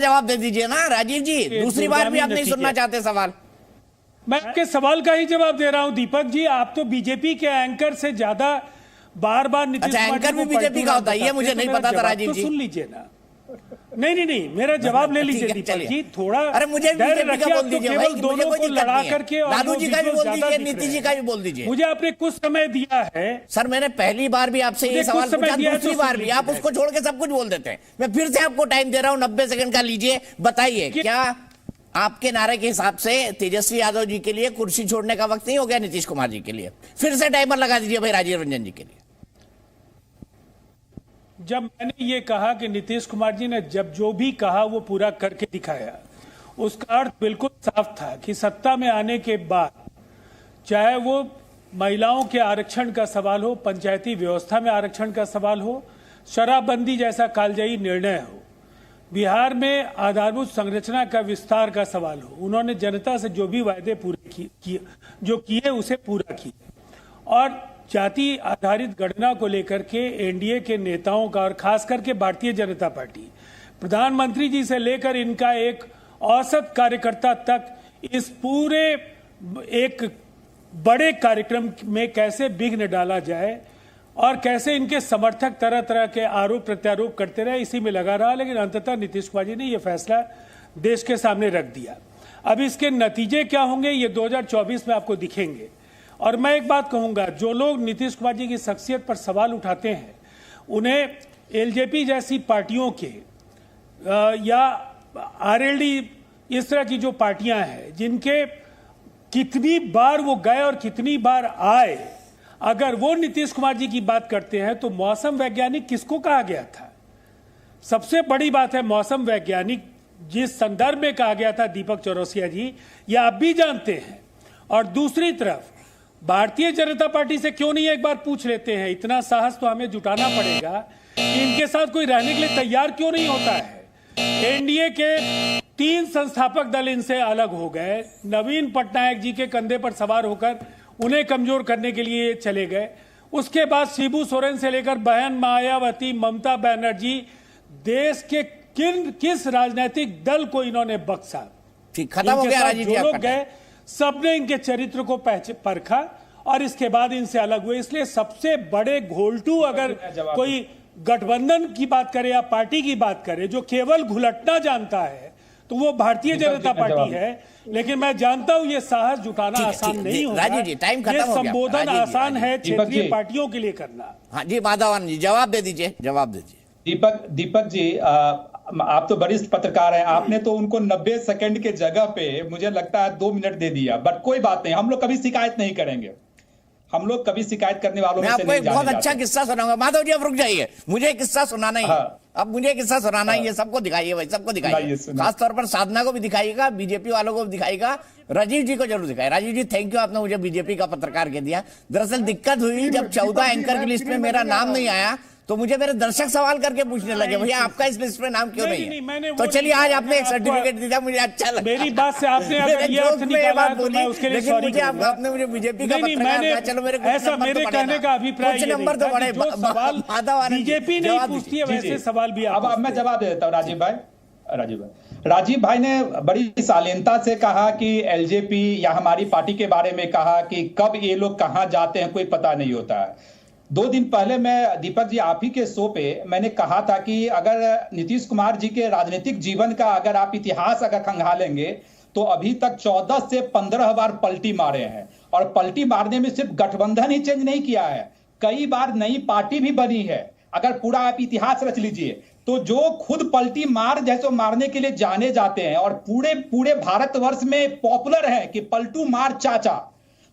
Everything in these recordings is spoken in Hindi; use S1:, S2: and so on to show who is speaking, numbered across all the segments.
S1: जवाब दे दीजिए ना राजीव जी, दूसरी बार भी आप नहीं सुनना चाहते सवाल।
S2: मैं आपके सवाल का ही जवाब दे रहा हूं दीपक जी। आप तो बीजेपी के एंकर से ज्यादा बार बार नीतीश
S1: अच्छा, एंकर भी बीजेपी का होता है, ये मुझे नहीं पता था राजीव जी।
S2: सुन लीजिए ना। नहीं, मेरा जवाब ले लीजिए दीपक जी। थोड़ा
S1: अरे मुझे बीजेपी का बोल दीजिए भाई,
S2: दोनों को लड़ा करके।
S1: दादू जी का भी बोल दीजिए, नीतीश जी का भी बोल दीजिए।
S2: मुझे आपने कुछ समय दिया है
S1: सर, मैंने पहली बार भी आपसे ये सवाल पूछा, दूसरी बार भी आप उसको छोड़ के सब कुछ बोल देते हैं। मैं फिर से आपको टाइम दे रहा हूं, 90 सेकंड का लीजिए। बताइए, क्या आपके नारे के हिसाब से तेजस्वी यादव जी के लिए कुर्सी छोड़ने का वक्त नहीं हो गया नीतीश कुमार जी के लिए? फिर से टाइमर लगा दीजिए भाई राजीव रंजन जी के लिए।
S2: जब मैंने ये कहा कि नीतीश कुमार जी ने जब जो भी कहा वो पूरा करके दिखाया, उसका अर्थ बिल्कुल साफ था कि सत्ता में आने के बाद, चाहे वो महिलाओं के आरक्षण का सवाल हो, पंचायती व्यवस्था में आरक्षण का सवाल हो, शराबबंदी जैसा कालजयी निर्णय हो, बिहार में आधारभूत संरचना का विस्तार का सवाल हो, उन्होंने जनता से जो भी वायदे पूरे किए उसे पूरा किया। और जाति आधारित गणना को लेकर के एनडीए के नेताओं का और खास करके भारतीय जनता पार्टी, प्रधानमंत्री जी से लेकर इनका एक औसत कार्यकर्ता तक इस पूरे एक बड़े कार्यक्रम में कैसे विघ्न डाला जाए और कैसे इनके समर्थक तरह तरह के आरोप प्रत्यारोप करते रहे, इसी में लगा रहा। लेकिन अंततः नीतीश कुमार जी ने यह फैसला देश के सामने रख दिया। अब इसके नतीजे क्या होंगे ये 2024 में आपको दिखेंगे। और मैं एक बात कहूंगा, जो लोग नीतीश कुमार जी की शख्सियत पर सवाल उठाते हैं, उन्हें एलजेपी जैसी पार्टियों के या आरएलडी इस तरह की जो पार्टियां हैं, जिनके कितनी बार वो गए और कितनी बार आए, अगर वो नीतीश कुमार जी की बात करते हैं तो मौसम वैज्ञानिक किसको कहा गया था? सबसे बड़ी बात है, मौसम वैज्ञानिक जिस संदर्भ में कहा गया था दीपक चौरसिया जी, ये आप भी जानते हैं। और दूसरी तरफ भारतीय जनता पार्टी से क्यों नहीं एक बार पूछ लेते हैं? इतना साहस तो हमें जुटाना पड़ेगा कि इनके साथ कोई रहने के लिए तैयार क्यों नहीं होता है। एनडीए के 3 संस्थापक दल इनसे अलग हो गए, नवीन पटनायक जी के कंधे पर सवार होकर उन्हें कमजोर करने के लिए चले गए। उसके बाद शिबू सोरेन से लेकर बहन मायावती, ममता बनर्जी, देश के किस राजनीतिक दल को इन्होंने बख्शा?
S1: ठीक, खत्म हो गया राजीव जी।
S2: जो लोग गए सबने इनके चरित्र को परखा और इसके बाद इनसे अलग हुए। इसलिए सबसे बड़े घोलटू अगर कोई गठबंधन की बात करे या पार्टी की बात करे जो केवल घुलटना जानता है, तो वो भारतीय जनता पार्टी है। लेकिन मैं जानता हूं ये साहस जुटाना आसान नहीं होगा।
S1: राजीव जी, टाइम खत्म हो गया।
S2: संबोधन आसान है क्षेत्रीय पार्टियों के लिए करना।
S1: हाँ जी, माधवन जी जवाब दे दीजिए, जवाब दीजिए।
S3: दीपक जी, आप तो वरिष्ठ पत्रकार हैं, आपने तो उनको 90 सेकंड के जगह पे मुझे लगता है 2 मिनट दे दिया। बट कोई बात नहीं, हम लोग कभी शिकायत नहीं करेंगे। हम लोग कभी शिकायत करने वालों में से नहीं जाने
S1: जाते। मैं आपको एक बहुत अच्छा किस्सा सुनाऊंगा। माधव जी, आप रुक जाइए, मुझे एक किस्सा सुनाना ही है। अब मुझे किस्सा सुनाना ही है, सबको दिखाइए भाई, सबको दिखाइए। खासतौर पर साधना को भी दिखाइएगा, बीजेपी वालों को भी दिखाइएगा, राजीव जी को जरूर दिखाए। राजीव जी, थैंक यू, आपने मुझे बीजेपी का पत्रकार कह दिया। दरअसल दिक्कत हुई जब 14 एंकर की लिस्ट में मेरा नाम नहीं आया, तो मुझे मेरे दर्शक सवाल करके पूछने लगे, भैया आपका इस लिस्ट में नाम क्यों नहीं है? तो चलिए, आज आपने एक सर्टिफिकेट दिया, मुझे अच्छा लगा।
S2: मेरी बात से आपने अगर ये अर्थ निकाला तो मैं उसके लिए सॉरी
S1: मुझे आपने मुझे बीजेपी का पत्रकार कहा, चलो मेरे
S2: ऐसा मेरे कहने का अभिप्राय
S1: नंबर तो बड़े
S2: सवाल बीजेपी नहीं पूछती है, वैसे सवाल भी।
S3: अब मैं जवाब दे देता हूँ राजीव भाई ने बड़ी शालीनता से कहा कि एलजेपी या हमारी पार्टी के बारे में कहा कि कब ये लोग कहां जाते हैं कोई पता नहीं होता है। 2 दिन पहले मैं दीपक जी आप ही के शो पे मैंने कहा था कि अगर नीतीश कुमार जी के राजनीतिक जीवन का अगर आप इतिहास अगर खंगालेंगे तो अभी तक 14 से 15 बार पलटी मारे हैं। और पलटी मारने में सिर्फ गठबंधन ही चेंज नहीं किया है, कई बार नई पार्टी भी बनी है। अगर पूरा आप इतिहास रच लीजिए तो जो खुद पलटी मार जैसे मारने के लिए जाने जाते हैं और पूरे भारतवर्ष में पॉपुलर है कि पलटू मार चाचा,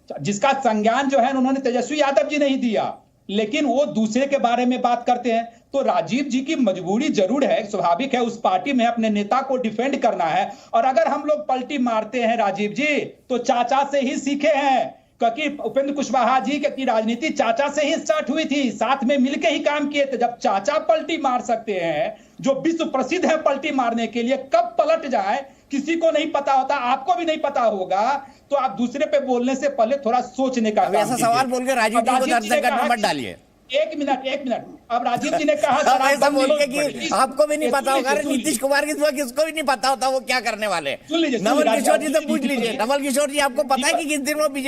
S3: जिसका संज्ञान जो है उन्होंने तेजस्वी यादव जी नहीं दिया, लेकिन वो दूसरे के बारे में बात करते हैं। तो राजीव जी की मजबूरी जरूर है, स्वाभाविक है, उस पार्टी में अपने नेता को डिफेंड करना है। और अगर हम लोग पलटी मारते हैं राजीव जी तो चाचा से ही सीखे हैं, क्योंकि उपेंद्र कुशवाहा जी की राजनीति चाचा से ही स्टार्ट हुई थी, साथ में मिलकर ही काम किए थे। जब चाचा पलटी मार सकते हैं, जो विश्व प्रसिद्ध है पलटी मारने के लिए, कब पलट जाए किसी को नहीं पता होता, आपको भी नहीं पता होगा। तो आप दूसरे पे बोलने से पहले थोड़ा सोचने का
S1: ऐसा सवाल बोल के राजीव जी को 10 सेकंड में मत डालिए।
S3: एक मिनट अब राजीव जी ने कहा
S1: आप ऐसा बोल के कि
S3: शराबबंदी-
S1: आपको भी नहीं पता होगा, अरे
S3: सुन लीजिए,
S1: नीतीश कुमार की दुआ किसको भी नहीं पता होता वो क्या करने वाले।
S3: सुन लीजिए,
S1: नवल किशोर जी से
S3: राजीव
S1: पूछ
S3: जी
S1: लीजिए,
S3: सुनिए।
S1: नवल किशोर जी आपको पता है कि किस दिन वो